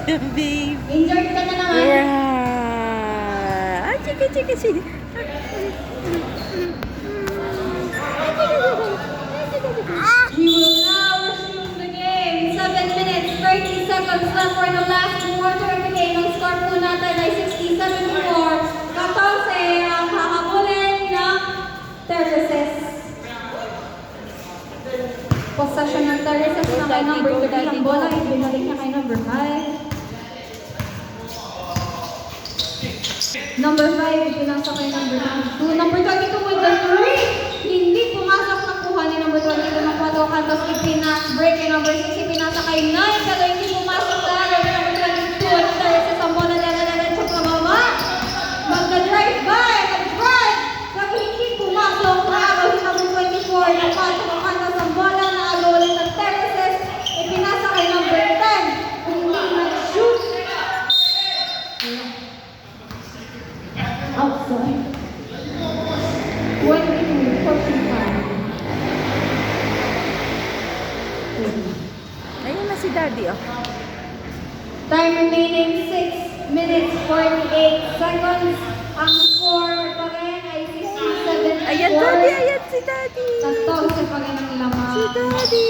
Baby. Insert ka na naman. Yeah. Ah, chika, chika, chika. We will now resume the game. 7 minutes, 30 seconds left for the last quarter of the game. Ang score po natin ay 67-4. 14 ang hahabulin ng Terraces. Possession ng Terraces na kay number 3. Ang bola ay binalik niya kay number 5. Number 5, pinasa kay number 2. Number 22 with the 3. Hindi pumasok na kuha ni number 22 ng patokan. Tapos break kay number 6. Ipinasa kay 9. Pero hindi pumasok na number 22. At Terraces ang bola dala-dala sa pababa. Magna-drive by. Mag-drive. Pero hindi pumasok. Naagaw si number 24. Napasok ang kantas ang bola. Naagaw ulit ng Terraces. Ipinasa kay number 10. Kung hindi nag-shoot. Outside. 22-45. Ayun na si Daddy, oh. Time remaining 6 minutes 48 seconds. Ang score pa rin ay 67. Ayan, Daddy, ayan si Daddy. Nagtose pa rin ang lamang. Si Daddy.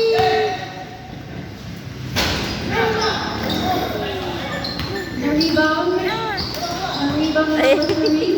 Na-rebound. Na-rebound na Ay. number 3.